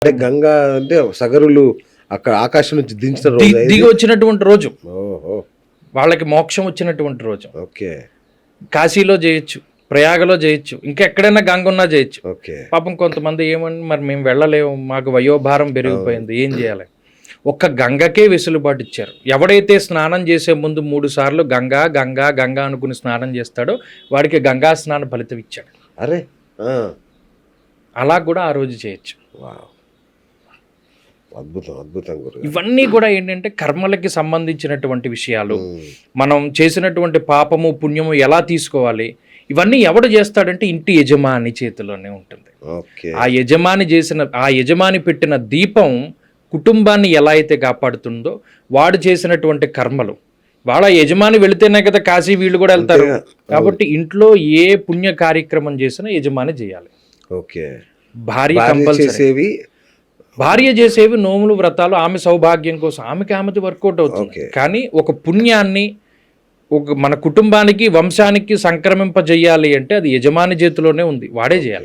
అంటే గంగా అంటే సగరులు అక్కడ ఆకాశం నుంచి దించిన రోజు దిగి వచ్చినటువంటి రోజు, ఓహో వాళ్ళకి మోక్షం వచ్చినటువంటి రోజు. ఓకే కాశీలో చేయొచ్చు, ప్రయాగలో చేయొచ్చు, ఇంకెక్కడైనా గంగ ఉన్నా చేయొచ్చు. ఓకే పాపం కొంతమంది ఏమని, మరి మేము వెళ్ళలేము, మాకు వయోభారం పెరిగిపోయింది, ఏం చేయాలి? ఒక్క గంగకే వెసులుబాటు ఇచ్చారు. ఎవడైతే స్నానం చేసే ముందు 3 సార్లు గంగా గంగా గంగా అనుకుని స్నానం చేస్తాడో వాడికి గంగా స్నాన ఫలితం ఇచ్చాడు. అరే అలా కూడా ఆ రోజు చేయొచ్చు. వావ్ అద్భుతం అద్భుతం గురు. ఇవన్నీ కూడా ఏంటంటే కర్మలకి సంబంధించినటువంటి విషయాలు. మనం చేసినటువంటి పాపము పుణ్యము ఎలా తీసుకోవాలి, ఇవన్నీ ఎవడు చేస్తాడంటే ఇంటి యజమాని చేతిలోనే ఉంటుంది. ఆ యజమాని పెట్టిన దీపం కుటుంబాన్ని ఎలా అయితే కాపాడుతుందో, వాడు చేసినటువంటి కర్మలు, వాళ్ళ యజమాని వెళితేనే కదా కాశీ వీళ్ళు కూడా వెళ్తారు. కాబట్టి ఇంట్లో ఏ పుణ్య కార్యక్రమం చేసినా యజమాని చేయాలి. ఓకే భార్య కంపల్సరీ, భార్య చేసేవి నోములు వ్రతాలు ఆమె సౌభాగ్యం కోసం, ఆమెది వర్కౌట్ అవుతుంది. కానీ ఒక పుణ్యాన్ని మన కుటుంబానికి వంశానికి సంక్రమింపజేయాలి అంటే అది యజమాని చేతిలోనే ఉంది, వాడే చేయాలి.